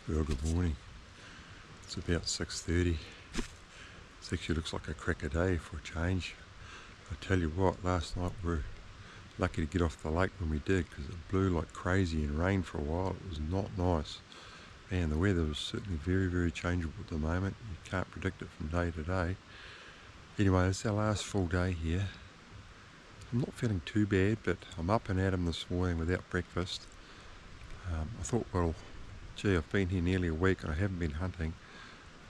Well, good morning. It's about 6:30. It actually looks like a cracker day for a change. I tell you what, last night we were lucky to get off the lake when we did, because it blew like crazy and rained for a while. It was not nice. Man, the weather was certainly very, very changeable at the moment. You can't predict it from day to day. Anyway, it's our last full day here. I'm not feeling too bad, but I'm up and at 'em this morning without breakfast. I thought, well, gee, I've been here nearly a week and I haven't been hunting,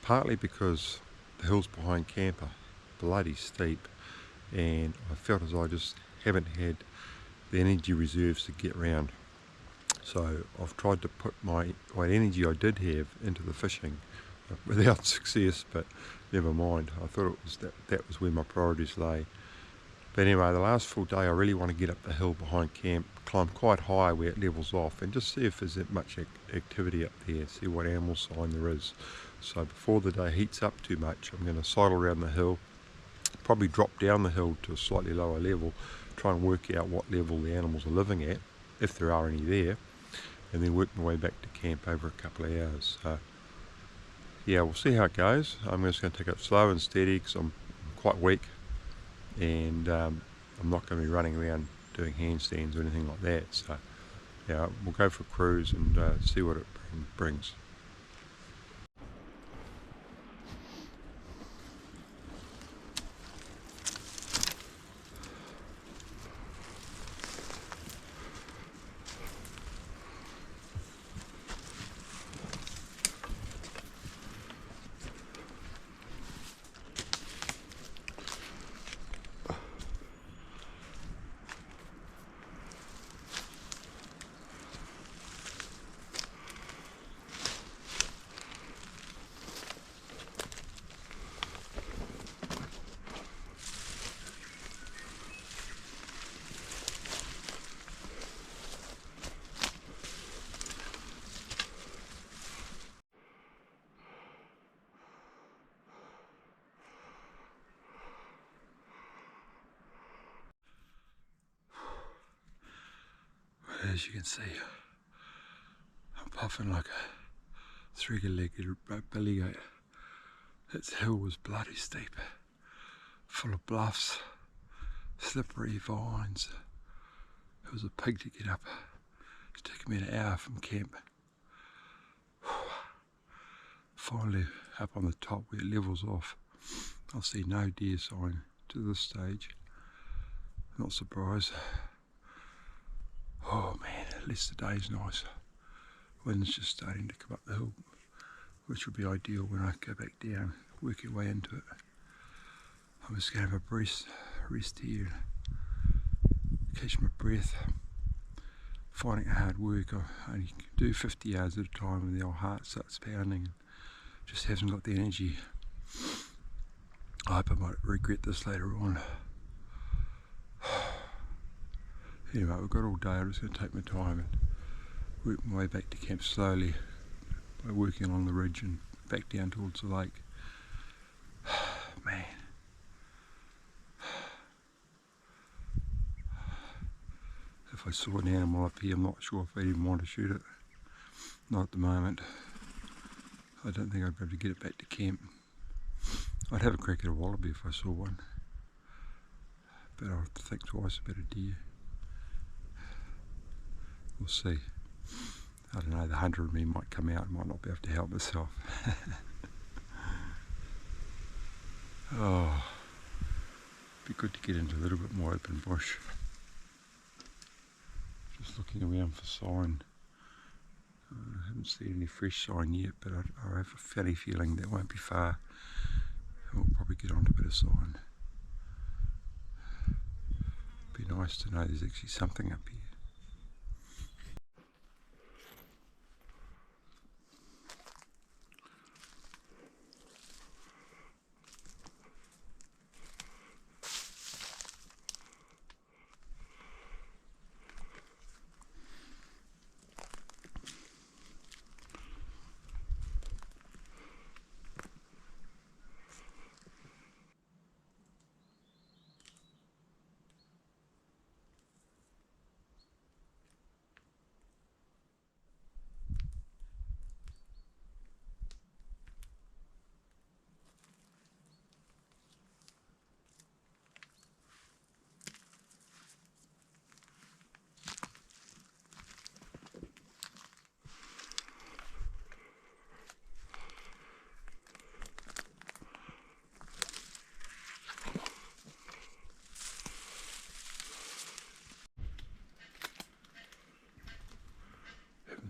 partly because the hills behind camp are bloody steep, and I felt as I just haven't had the energy reserves to get round. So I've tried to put what energy I did have into the fishing, without success, but never mind. I thought it was that was where my priorities lay. But anyway, the last full day I really want to get up the hill behind camp, climb quite high where it levels off, and just see if there's much activity up there, see what animal sign there is. So before the day heats up too much, I'm going to sidle around the hill, probably drop down the hill to a slightly lower level, try and work out what level the animals are living at, if there are any there, and then work my way back to camp over a couple of hours. So yeah, we'll see how it goes. I'm just going to take it slow and steady because I'm quite weak, and I'm not going to be running around doing handstands or anything like that. So yeah, we'll go for a cruise and see what it brings. As you can see, I'm puffing like a three-legged billy goat. That hill was bloody steep, full of bluffs, slippery vines. It was a pig to get up. It's taken me an hour from camp. Finally up on the top where it levels off. I'll see no deer sign to this stage. Not surprised. Oh man, at least the day's nice. Wind's just starting to come up the hill, which will be ideal when I go back down, work your way into it. I'm just going to have a rest here, catch my breath. Finding it hard work. I only do 50 yards at a time and the old heart starts pounding. Just haven't got the energy. I hope I might regret this later on. Anyway, we've got all day. I'm just going to take my time and work my way back to camp slowly by working along the ridge and back down towards the lake. Man. If I saw an animal up here, I'm not sure if I'd even want to shoot it. Not at the moment. I don't think I'd be able to get it back to camp. I'd have a crack at a wallaby if I saw one, but I'll have to think twice about a deer. We'll see. I don't know, the hunter in me might come out and might not be able to help myself. Oh, be good to get into a little bit more open bush. Just looking around for sign. I haven't seen any fresh sign yet, but I have a funny feeling that won't be far. We'll probably get onto a bit of sign. Be nice to know there's actually something up here.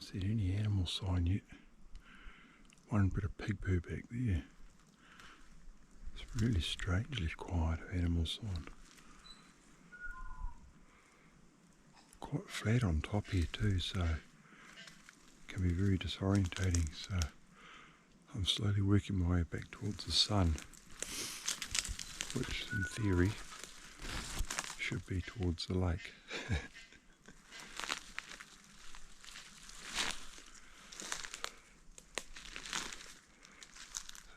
seen any animal sign yet. One bit of pig poo back there. It's really strangely quiet animal sign. Quite flat on top here too, so it can be very disorientating. So I'm slowly working my way back towards the sun, which in theory should be towards the lake.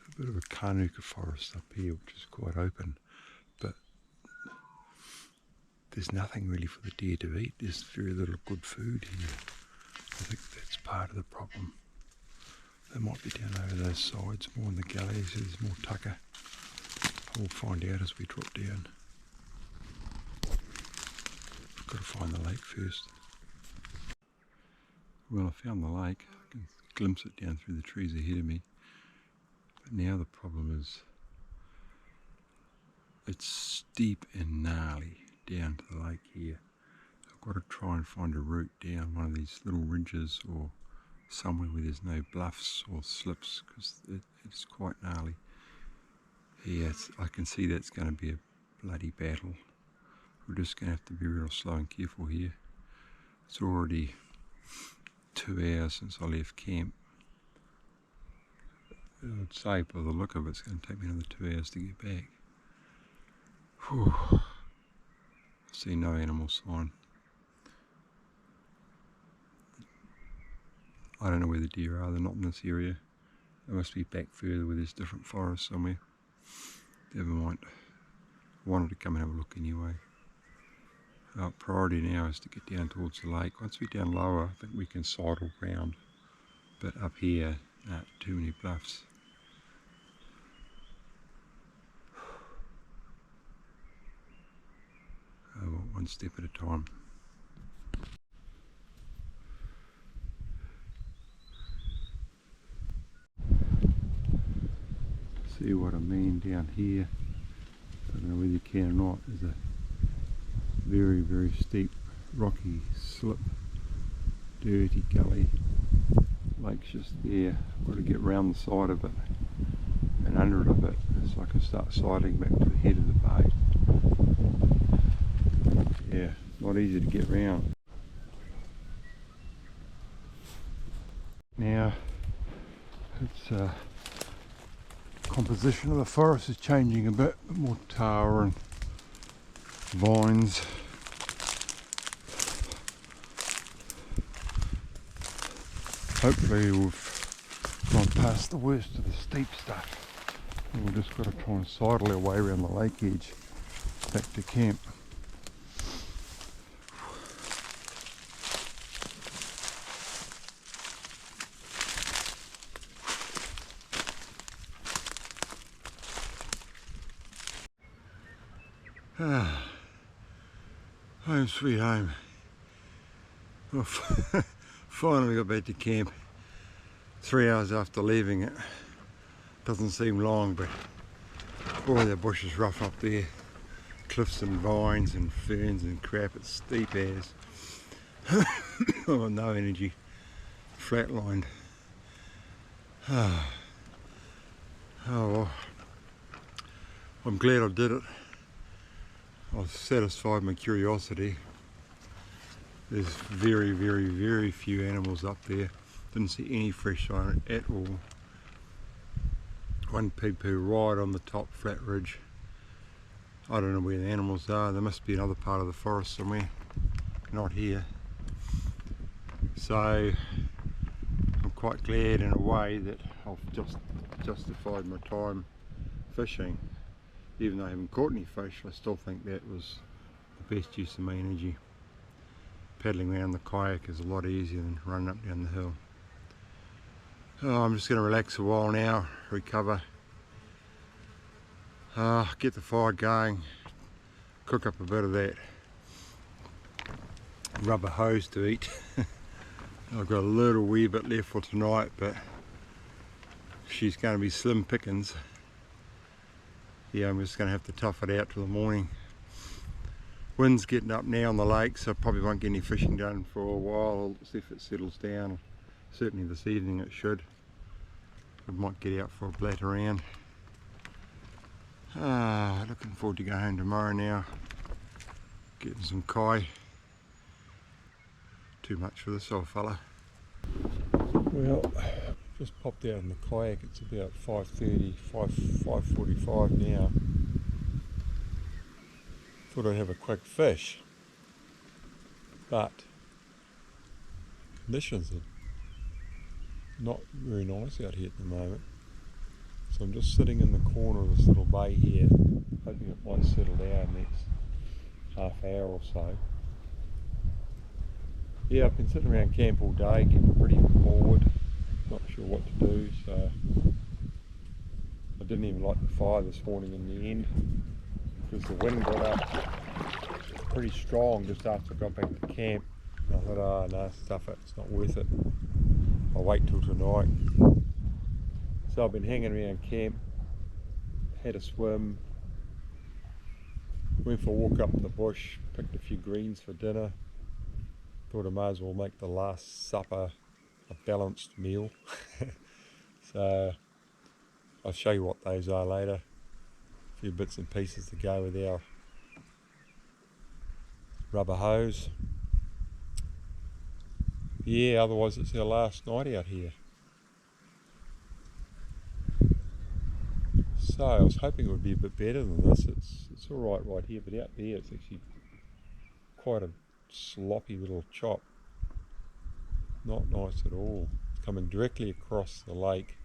A bit of a Kanuka forest up here, which is quite open, but there's nothing really for the deer to eat. There's very little good food here. I think that's part of the problem. They might be down over those sides, more in the gullies. There's more tucker. We'll find out as we drop down. Got to find the lake first. Well, I found the lake. I can glimpse it down through the trees ahead of me. But now the problem is it's steep and gnarly down to the lake here. I've got to try and find a route down one of these little ridges or somewhere where there's no bluffs or slips, because it's quite gnarly. Yeah, I can see that's going to be a bloody battle. We're just going to have to be real slow and careful here. It's already 2 hours since I left camp. I'd say by the look of it, it's going to take me another 2 hours to get back. Whew. I see no animal sign. I don't know where the deer are. They're not in this area. They must be back further where there's different forests somewhere. Never mind. I wanted to come and have a look anyway. Our priority now is to get down towards the lake. Once we're down lower, I think we can sidle round. But up here, too many bluffs. Oh, well, one step at a time. See what I mean down here? I don't know whether you can or not. There's a very, very steep, rocky slip, dirty gully. Lake's just there. I've got to get round the side of it and under it a bit so I can start sidling back to the head of the bay. Yeah, not easy to get round. Now, it's composition of the forest is changing a bit, more tar and vines. Hopefully we've gone past the worst of the steep stuff and we've just got to try and sidle our way around the lake edge back to camp. Home sweet home. Well, finally got back to camp 3 hours after leaving it. Doesn't seem long, but boy, the bush is rough up there. Cliffs and vines and ferns and crap. It's steep as. I've got no energy. Flatlined. Oh well. I'm glad I did it. I've satisfied my curiosity. There's very, very, very few animals up there. Didn't see any fresh sign at all. One pig poo right on the top flat ridge. I don't know where the animals are. There must be another part of the forest somewhere. Not here. So I'm quite glad in a way that I've just justified my time fishing. Even though I haven't caught any fish, I still think that was the best use of my energy. Paddling around the kayak is a lot easier than running up down the hill. Oh, I'm just going to relax a while now, recover, get the fire going, cook up a bit of that rubber hose to eat. I've got a little wee bit left for tonight, but she's going to be slim pickings. Yeah, I'm just going to have to tough it out till the morning. Wind's getting up now on the lake, so I probably won't get any fishing done for a while. I'll see if it settles down. Certainly this evening it should. We might get out for a blat around. Looking forward to go home tomorrow now. Getting some kai. Too much for this old fella. Well, just popped out in the kayak. It's about 5:30, 5:45 now. Thought I'd have a quick fish, but conditions are not very nice out here at the moment. So I'm just sitting in the corner of this little bay here, hoping it might settle down next half hour or so. Yeah, I've been sitting around camp all day, getting pretty bored, not sure what to do, so I didn't even light the fire this morning in the end, because the wind got up pretty strong just after I got back to camp. And I thought, oh no, stuff it, it's not worth it. I'll wait till tonight. So I've been hanging around camp, had a swim, went for a walk up in the bush, picked a few greens for dinner. Thought I may as well make the last supper a balanced meal. So I'll show you what those are later. A few bits and pieces to go with our rubber hose. Yeah, otherwise it's our last night out here. So I was hoping it would be a bit better than this. It's all right here, but out there it's actually quite a sloppy little chop. Not nice at all. It's coming directly across the lake,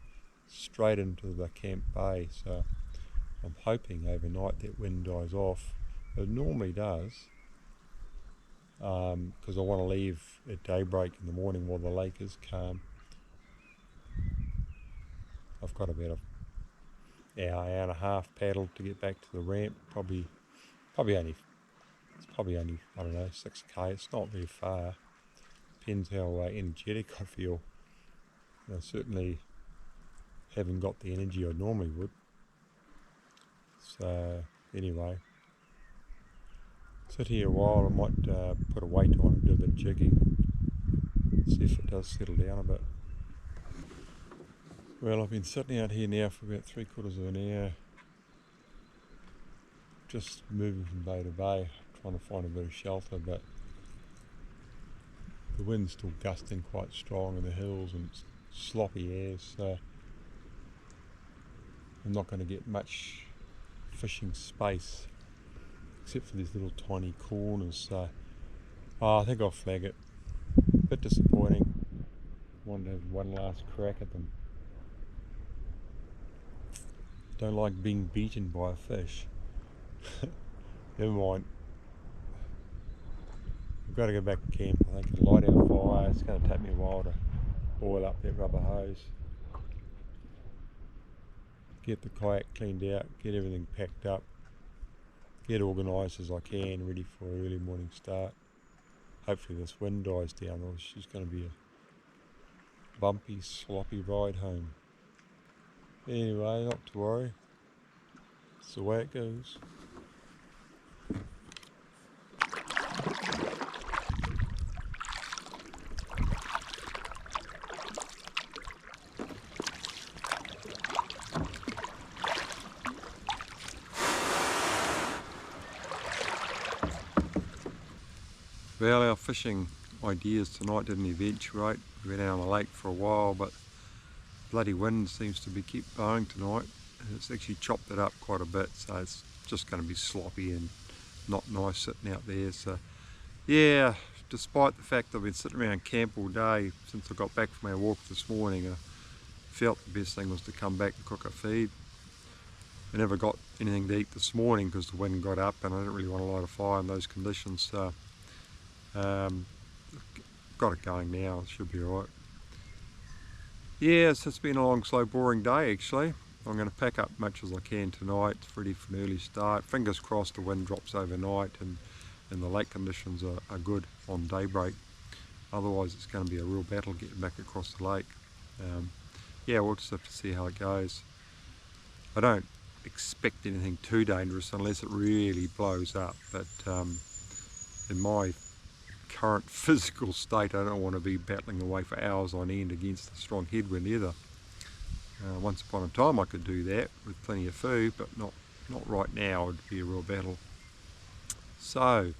straight into the camp bay. So I'm hoping overnight that wind dies off. It normally does, because I want to leave at daybreak in the morning while the lake is calm. I've got about an hour and a half paddle to get back to the ramp. Probably only, I don't know, 6k. It's not very far. Depends how energetic I feel. I certainly haven't got the energy I normally would. So anyway, sit here a while. I might put a weight on and do a bit of jigging. See if it does settle down a bit. Well, I've been sitting out here now for about 3/4 of an hour, just moving from bay to bay, trying to find a bit of shelter, but the wind's still gusting quite strong in the hills and it's sloppy air, so I'm not going to get much fishing space except for these little tiny corners. So I think I'll flag it. A bit disappointing. Wanted to have one last crack at them. Don't like being beaten by a fish. Never mind. I've got to go back to camp. I think light our fire. It's going to take me a while to boil up that rubber hose. Get the kayak cleaned out, get everything packed up, get organised as I can, ready for an early morning start. Hopefully this wind dies down, or it's just going to be a bumpy, sloppy ride home. Anyway, not to worry. It's the way it goes. Well, our fishing ideas tonight didn't eventuate. We went out on the lake for a while, but bloody wind seems to be keep blowing tonight. It's actually chopped it up quite a bit, so it's just going to be sloppy and not nice sitting out there. So yeah, despite the fact I've been sitting around camp all day since I got back from our walk this morning, I felt the best thing was to come back and cook a feed. I never got anything to eat this morning because the wind got up and I didn't really want to light a fire in those conditions. So got it going now, it should be alright. Yes, it's been a long, slow, boring day actually. I'm going to pack up much as I can tonight, ready for an early start. Fingers crossed the wind drops overnight and the lake conditions are good on daybreak. Otherwise it's going to be a real battle getting back across the lake. Yeah, we'll just have to see how it goes. I don't expect anything too dangerous unless it really blows up, but in my current physical state, I don't want to be battling away for hours on end against a strong headwind either. Once upon a time I could do that with plenty of food, but not right now. It would be a real battle. So,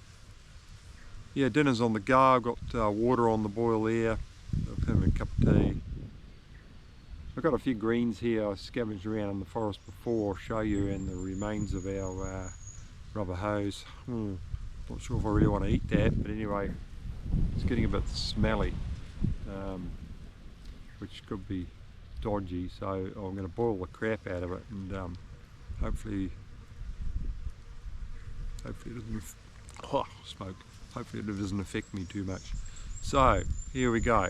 yeah, dinner's on the go. I've got water on the boil there. I've had a cup of tea. I've got a few greens here I scavenged around in the forest before. I'll show you, and the remains of our rubber hose. Not sure if I really want to eat that, but anyway, it's getting a bit smelly, which could be dodgy, so I'm going to boil the crap out of it, and hopefully it doesn't smoke. Hopefully it doesn't affect me too much. So here we go.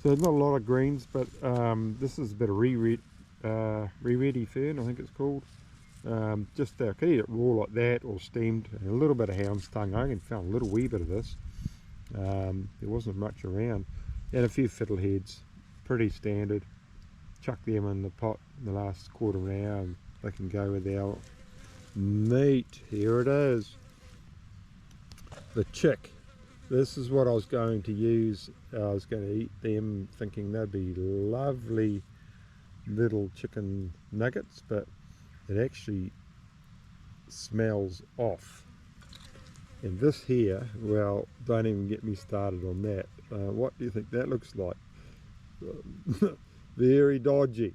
So there's not a lot of greens, but this is a bit of reready fern, I think it's called. Just I could eat it raw like that, or steamed, and a little bit of hound's tongue. I only found a little wee bit of this. There wasn't much around, and a few fiddleheads, pretty standard. Chuck them in the pot in the last quarter of an hour, and they can go with our meat. Here it is, the chick. This is what I was going to use. I was going to eat them thinking they'd be lovely little chicken nuggets, but it actually smells off. And this here, well, don't even get me started on that. What do you think that looks like? Very dodgy.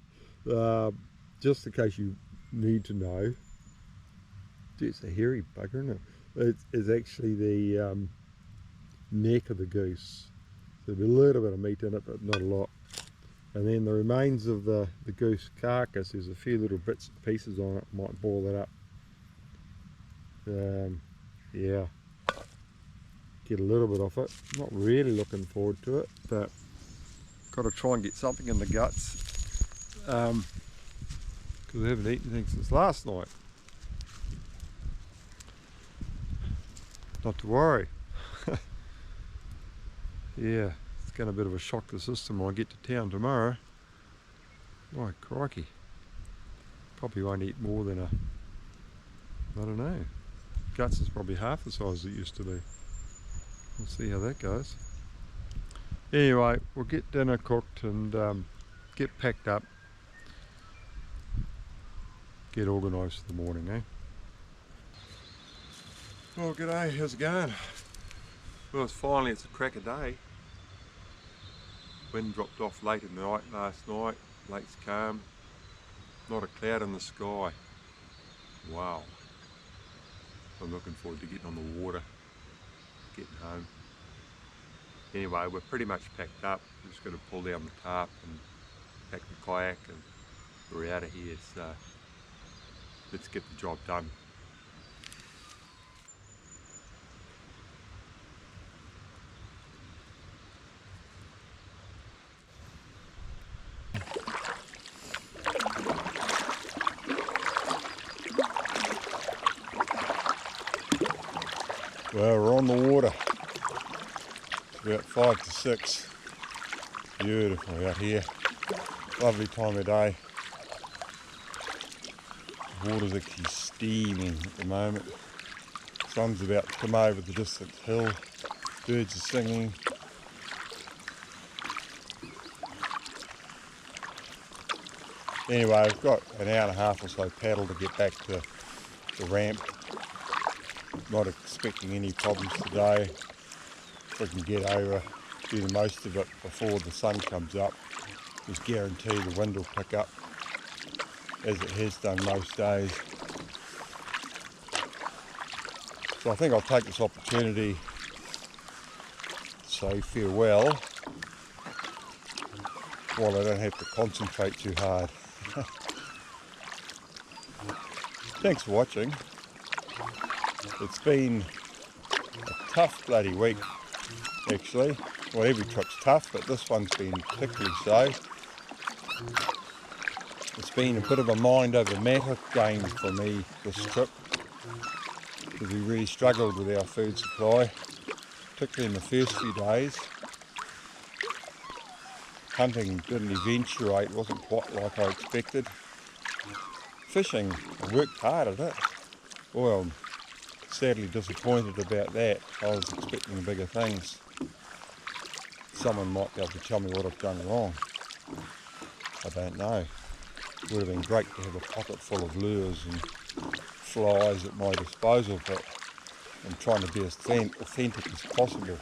Just in case you need to know, it's a hairy bugger, isn't it? It's actually the neck of the goose. So there'll be a little bit of meat in it, but not a lot. And then the remains of the goose carcass, there's a few little bits and pieces on it. Might boil it up. Yeah, get a little bit off it. Not really looking forward to it, but got to try and get something in the guts, because I haven't eaten anything since last night. Not to worry. Yeah, it's going to be a bit of a shock to the system when I get to town tomorrow. My crikey. Probably won't eat more than I don't know. Guts is probably half the size it used to be. We'll see how that goes. Anyway, we'll get dinner cooked and get packed up. Get organised for the morning, eh? Well, g'day, how's it going? Well, it's a crack of day. Wind dropped off late at night last night. Lake's calm. Not a cloud in the sky. Wow. I'm looking forward to getting on the water, getting home. Anyway, we're pretty much packed up. We're just going to pull down the tarp and pack the kayak, and we're out of here. So let's get the job done. Well, we're on the water. It's about 5 to 6. Beautiful out here. Lovely time of day. The water's actually steaming at the moment. Sun's about to come over the distant hill. Birds are singing. Anyway, I've got an hour and a half or so paddle to get back to the ramp. Not expecting any problems today. If we can get over, do the most of it before the sun comes up, just guarantee the wind will pick up, as it has done most days. So I think I'll take this opportunity to say farewell while I don't have to concentrate too hard. Thanks for watching. It's been a tough bloody week, actually. Well, every trip's tough, but this one's been particularly so. It's been a bit of a mind over matter game for me, this trip, because we really struggled with our food supply, particularly in the first few days. Hunting didn't eventuate, wasn't quite like I expected. Fishing, I worked hard at it. Well, sadly disappointed about that. I was expecting bigger things. Someone might be able to tell me what I've done wrong. I don't know. It would have been great to have a pocket full of lures and flies at my disposal, but I'm trying to be as authentic as possible.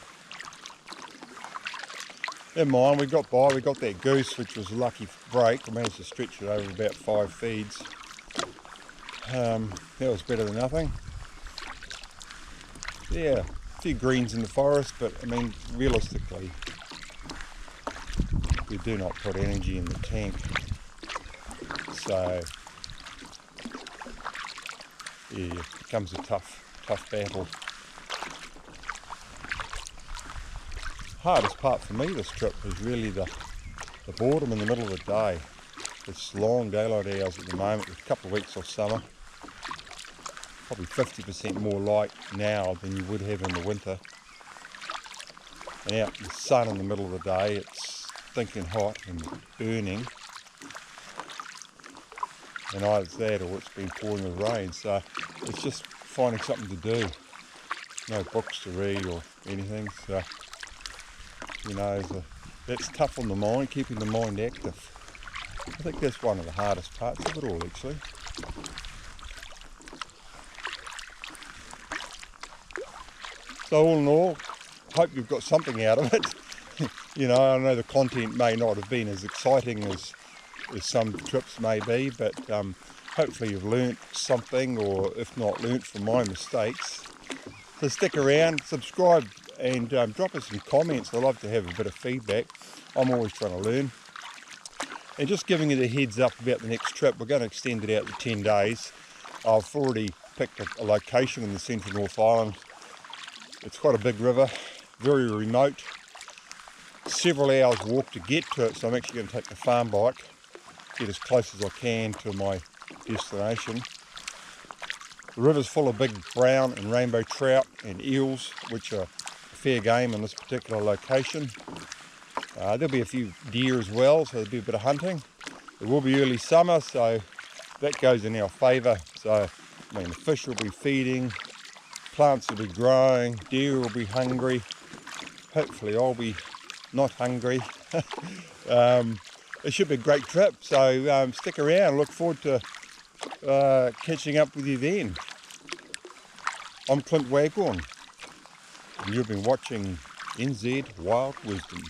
Never mind, we got by, we got that goose, which was a lucky break. I managed to stretch it over about 5 feeds. That was better than nothing. Yeah, a few greens in the forest, but I mean, realistically, we do not put energy in the tank. So, yeah, it becomes a tough battle. Hardest part for me this trip was really the boredom in the middle of the day. It's long daylight hours at the moment, with a couple of weeks of summer. Probably 50% more light now than you would have in the winter. And out in the sun in the middle of the day, it's stinking hot and burning. And either it's that or it's been pouring with rain, so it's just finding something to do. No books to read or anything, so you know, that's tough on the mind, keeping the mind active. I think that's one of the hardest parts of it all, actually. So all in all, hope you've got something out of it. You know, I know the content may not have been as exciting as some trips may be, but hopefully you've learnt something, or if not learnt from my mistakes. So stick around, subscribe, and drop us some comments. I'd love to have a bit of feedback. I'm always trying to learn. And just giving you the heads up about the next trip, we're going to extend it out to 10 days. I've already picked a location in the central North Island. It's quite a big river, very remote. Several hours walk to get to it, so I'm actually going to take the farm bike, get as close as I can to my destination. The river's full of big brown and rainbow trout and eels, which are fair game in this particular location. There'll be a few deer as well, so there'll be a bit of hunting. It will be early summer, so that goes in our favour. So, I mean, the fish will be feeding, plants will be growing, deer will be hungry. Hopefully I'll be not hungry. It should be a great trip, so stick around. Look forward to catching up with you then. I'm Clint Waghorn, and you've been watching NZ Wild Wisdom.